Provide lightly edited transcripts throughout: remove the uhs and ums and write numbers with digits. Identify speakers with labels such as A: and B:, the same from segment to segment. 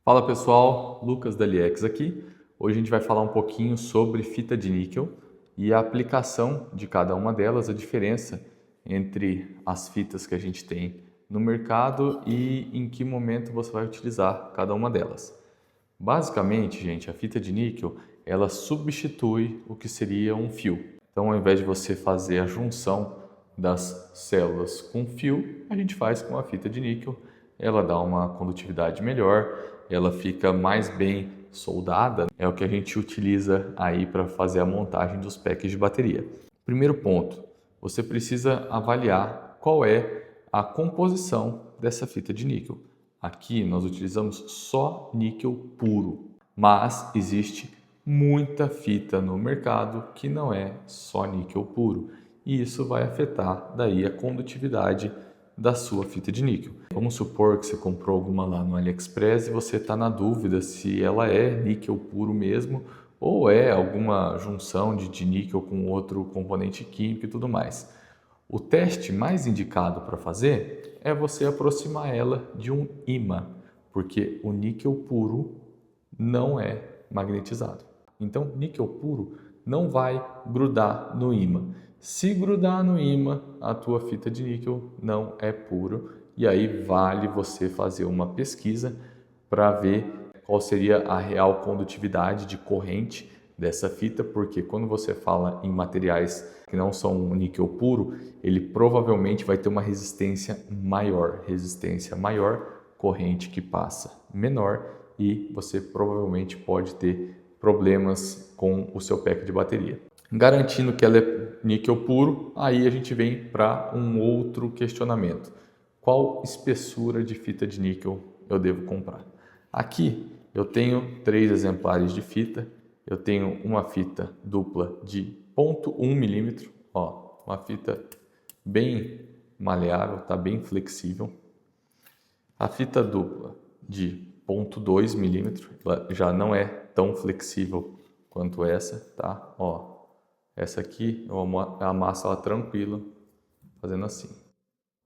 A: Fala pessoal, Lucas da Aliex aqui. Hoje a gente vai falar um pouquinho sobre fita de níquel e a aplicação de cada uma delas, a diferença entre as fitas que a gente tem no mercado e em que momento você vai utilizar cada uma delas. Basicamente, gente, a fita de níquel, ela substitui o que seria um fio. Então, ao invés de você fazer a junção das células com fio, a gente faz com a fita de níquel. Ela dá uma condutividade melhor, ela fica mais bem soldada. É o que a gente utiliza aí para fazer a montagem dos packs de bateria. Primeiro ponto, você precisa avaliar qual é a composição dessa fita de níquel. Aqui nós utilizamos só níquel puro, mas existe muita fita no mercado que não é só níquel puro, e isso vai afetar daí a condutividade da sua fita de níquel. Vamos supor que você comprou alguma lá no AliExpress e você está na dúvida se ela é níquel puro mesmo ou é alguma junção de níquel com outro componente químico e tudo mais. O teste mais indicado para fazer é você aproximar ela de um ímã, porque o níquel puro não é magnetizado. Então, níquel puro não vai grudar no ímã. Se grudar no ímã, a tua fita de níquel não é puro, e aí vale você fazer uma pesquisa para ver qual seria a real condutividade de corrente dessa fita, porque quando você fala em materiais que não são níquel puro, ele provavelmente vai ter uma resistência maior, corrente que passa menor, e você provavelmente pode ter problemas com o seu pack de bateria. Garantindo que ela é níquel puro, aí a gente vem para um outro questionamento. Qual espessura de fita de níquel eu devo comprar? Aqui eu tenho 3 exemplares de fita. Eu tenho uma fita dupla de 0,1 milímetro, uma fita bem maleável, tá bem flexível. A fita dupla de 0,2 milímetro, ela já não é tão flexível quanto essa, tá? Essa aqui eu amasso ela tranquila, fazendo assim.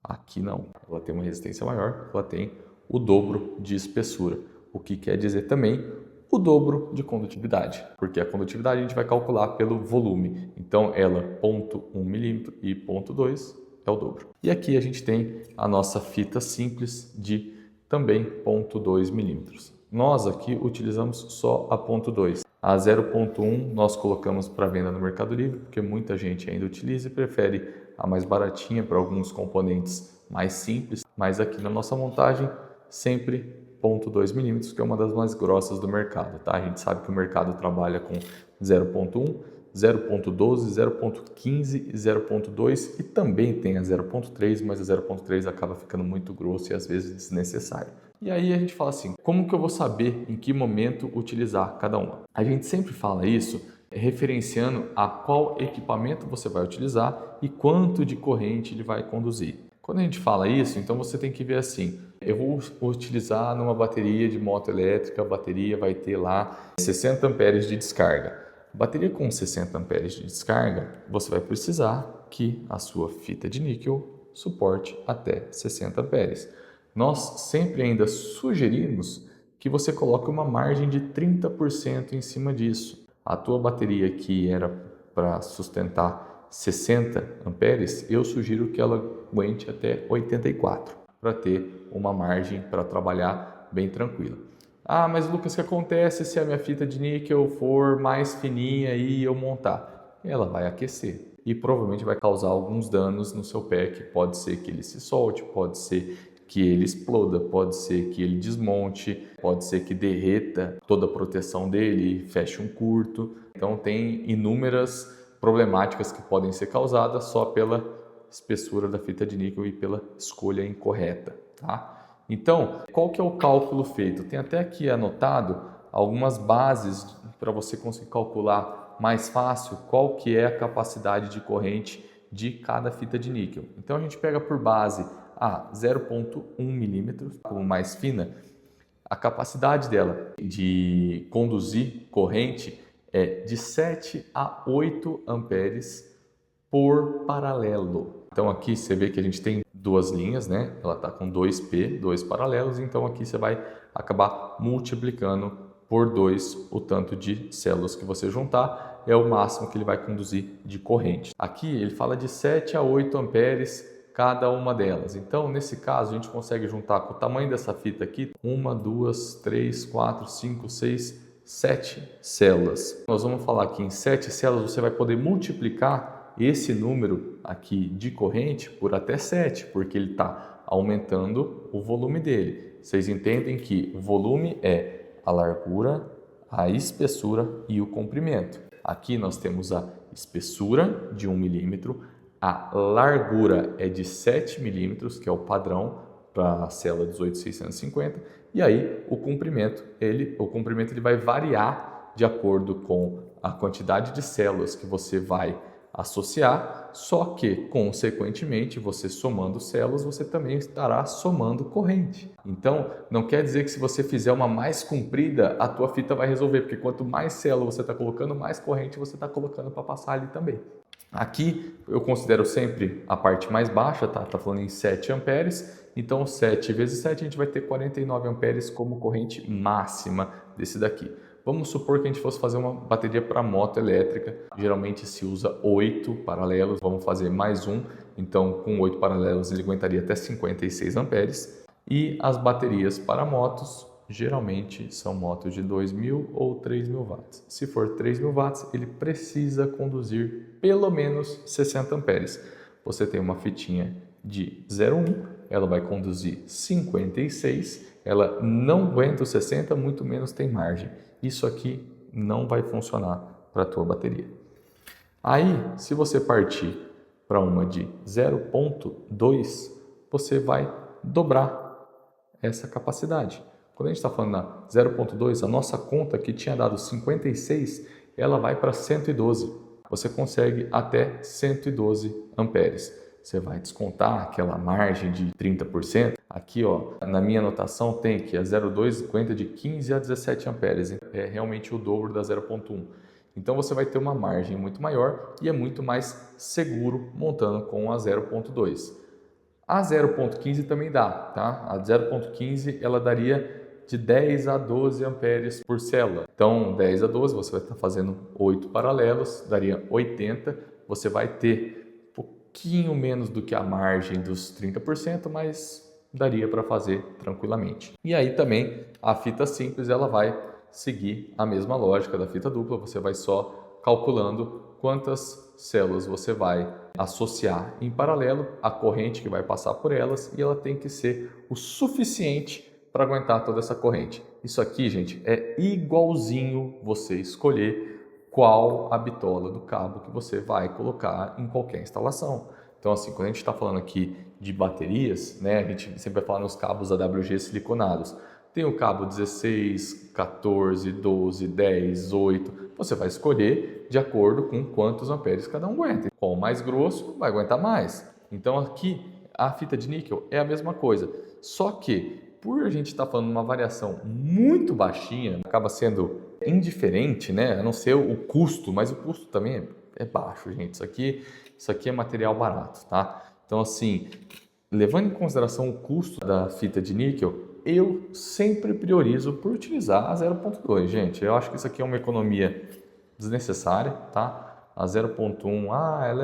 A: Aqui não, ela tem uma resistência maior, ela tem o dobro de espessura, o que quer dizer também o dobro de condutividade, porque a condutividade a gente vai calcular pelo volume. Então ela 0,1 milímetro e 0,2 é o dobro. E aqui a gente tem a nossa fita simples de também 0,2 milímetros. Nós aqui utilizamos só a 0,2. A 0,1 nós colocamos para venda no Mercado Livre, porque muita gente ainda utiliza e prefere a mais baratinha para alguns componentes mais simples, mas aqui na nossa montagem sempre 0,2 milímetros, que é uma das mais grossas do mercado, tá? A gente sabe que o mercado trabalha com 0,1, 0,12, 0,15 e 0,2 e também tem a 0,3, mas a 0,3 acaba ficando muito grosso e às vezes desnecessário. E aí a gente fala assim, como que eu vou saber em que momento utilizar cada uma? A gente sempre fala isso referenciando a qual equipamento você vai utilizar e quanto de corrente ele vai conduzir. Quando a gente fala isso, então você tem que ver assim, eu vou utilizar numa bateria de moto elétrica, a bateria vai ter lá 60 amperes de descarga. Bateria com 60 amperes de descarga, você vai precisar que a sua fita de níquel suporte até 60 amperes. Nós sempre ainda sugerimos que você coloque uma margem de 30% em cima disso. A tua bateria que era para sustentar 60 amperes, eu sugiro que ela aguente até 84 para ter uma margem para trabalhar bem tranquila. Ah, mas Lucas, o que acontece se a minha fita de níquel for mais fininha e eu montar? Ela vai aquecer e provavelmente vai causar alguns danos no seu pack. Pode ser que ele se solte, pode ser que ele exploda, pode ser que ele desmonte, pode ser que derreta toda a proteção dele e feche um curto. Então tem inúmeras problemáticas que podem ser causadas só pela espessura da fita de níquel e pela escolha incorreta, tá? Então, qual que é o cálculo feito? Tem até aqui anotado algumas bases para você conseguir calcular mais fácil qual que é a capacidade de corrente de cada fita de níquel. Então a gente pega por base a 0,1 milímetros, como mais fina, a capacidade dela de conduzir corrente é de 7 a 8 amperes por paralelo. Então aqui você vê que a gente tem duas linhas, né? Ela está com 2P, dois paralelos, então aqui você vai acabar multiplicando por 2 o tanto de células que você juntar, é o máximo que ele vai conduzir de corrente. Aqui ele fala de 7 a 8 amperes cada uma delas. Então, nesse caso, a gente consegue juntar com o tamanho dessa fita aqui, 1, 2, 3, 4, 5, 6, 7 células. Nós vamos falar aqui em 7 células, você vai poder multiplicar esse número aqui de corrente por até 7, porque ele está aumentando o volume dele. Vocês entendem que o volume é a largura, a espessura e o comprimento. Aqui nós temos a espessura de 1 milímetro, a largura é de 7 milímetros, que é o padrão para a célula 18650, e aí o comprimento ele vai variar de acordo com a quantidade de células que você vai associar, só que, consequentemente, você somando células, você também estará somando corrente. Então, não quer dizer que se você fizer uma mais comprida, a tua fita vai resolver, porque quanto mais células você está colocando, mais corrente você está colocando para passar ali também. Aqui eu considero sempre a parte mais baixa, tá? Tá falando em 7 amperes, então 7 vezes 7 a gente vai ter 49 amperes como corrente máxima desse daqui. Vamos supor que a gente fosse fazer uma bateria para moto elétrica, geralmente se usa 8 paralelos, vamos fazer mais um, então com 8 paralelos ele aguentaria até 56 amperes. E as baterias para motos, geralmente são motos de 2.000 ou 3.000 watts. Se for 3.000 watts, ele precisa conduzir pelo menos 60 amperes. Você tem uma fitinha de 0,1, ela vai conduzir 56, ela não aguenta os 60, muito menos tem margem. Isso aqui não vai funcionar para a tua bateria. Aí, se você partir para uma de 0,2, você vai dobrar essa capacidade. Quando a gente está falando na 0,2, a nossa conta que tinha dado 56, ela vai para 112. Você consegue até 112 amperes. Você vai descontar aquela margem de 30%. Aqui, ó, na minha anotação tem que a 0,2 aguenta de 15 a 17 amperes. É realmente o dobro da 0,1. Então você vai ter uma margem muito maior e é muito mais seguro montando com a 0,2. A 0,15 também dá, tá? A 0,15 ela daria de 10 a 12 amperes por célula. Então, 10 a 12, você vai estar fazendo 8 paralelos, daria 80. Você vai ter um pouquinho menos do que a margem dos 30%, mas daria para fazer tranquilamente. E aí também a fita simples, ela vai seguir a mesma lógica da fita dupla. Você vai só calculando quantas células você vai associar em paralelo, a corrente que vai passar por elas, e ela tem que ser o suficiente para aguentar toda essa corrente. Isso aqui, gente, é igualzinho você escolher qual a bitola do cabo que você vai colocar em qualquer instalação. Então, assim, quando a gente está falando aqui de baterias, né, a gente sempre vai falar nos cabos AWG siliconados. Tem o cabo 16, 14, 12, 10, 8. Você vai escolher de acordo com quantos amperes cada um aguenta. Qual mais grosso vai aguentar mais. Então aqui a fita de níquel é a mesma coisa. Só que por a gente estar falando uma variação muito baixinha, acaba sendo indiferente, né? A não ser o custo, mas o custo também é baixo, gente. Isso aqui é material barato, tá? Então assim, levando em consideração o custo da fita de níquel, eu sempre priorizo por utilizar a 0.2, gente. Eu acho que isso aqui é uma economia desnecessária, tá? A 0.1, ela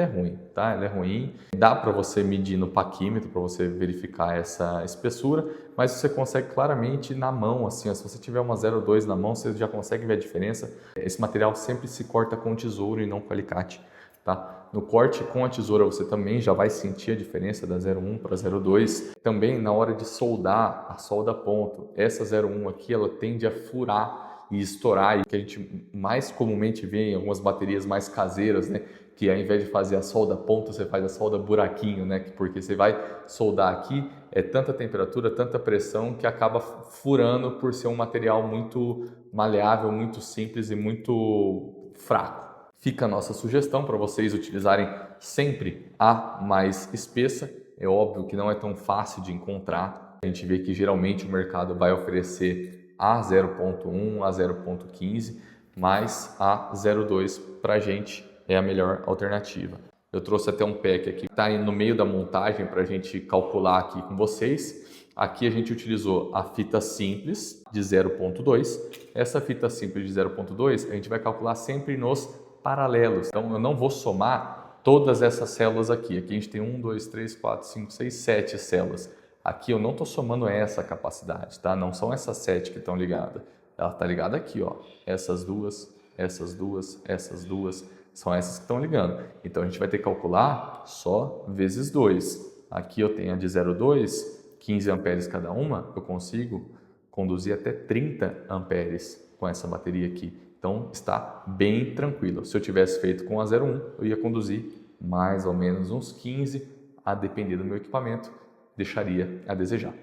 A: é ruim, tá? Ela é ruim. Dá para você medir no paquímetro para você verificar essa espessura, mas você consegue claramente na mão, assim, se você tiver uma 0.2 na mão, você já consegue ver a diferença. Esse material sempre se corta com tesouro e não com alicate, tá? No corte com a tesoura você também já vai sentir a diferença da 0,1 para 0,2. Também na hora de soldar, a solda ponto, essa 0,1 aqui ela tende a furar e estourar, e que a gente mais comumente vê em algumas baterias mais caseiras, né? Que ao invés de fazer a solda ponto, você faz a solda buraquinho, né? Porque você vai soldar aqui, é tanta temperatura, tanta pressão que acaba furando por ser um material muito maleável, muito simples e muito fraco. Fica a nossa sugestão para vocês utilizarem sempre a mais espessa. É óbvio que não é tão fácil de encontrar. A gente vê que geralmente o mercado vai oferecer a 0.1, a 0.15, mas a 0.2 para a gente é a melhor alternativa. Eu trouxe até um pack aqui, está aí no meio da montagem para a gente calcular aqui com vocês. Aqui a gente utilizou a fita simples de 0.2. Essa fita simples de 0.2 a gente vai calcular sempre nos paralelos. Então eu não vou somar todas essas células aqui. Aqui a gente tem 1, 2, 3, 4, 5, 6, 7 células. Aqui eu não estou somando essa capacidade, tá? Não são essas 7 que estão ligadas. Ela está ligada aqui, ó. Essas duas, essas duas, essas duas. São essas que estão ligando. Então a gente vai ter que calcular só vezes 2. Aqui eu tenho a de 0,2, 15 amperes cada uma, eu consigo conduzir até 30 amperes com essa bateria aqui. Então está bem tranquilo. Se eu tivesse feito com a 0,1, eu ia conduzir mais ou menos uns 15, a depender do meu equipamento, deixaria a desejar.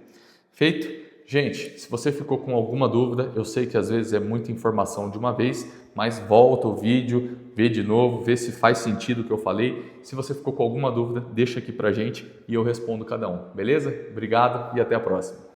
A: Feito? Gente, se você ficou com alguma dúvida, eu sei que às vezes é muita informação de uma vez, mas volta o vídeo, vê de novo, vê se faz sentido o que eu falei. Se você ficou com alguma dúvida, deixa aqui pra gente e eu respondo cada um, beleza? Obrigado e até a próxima.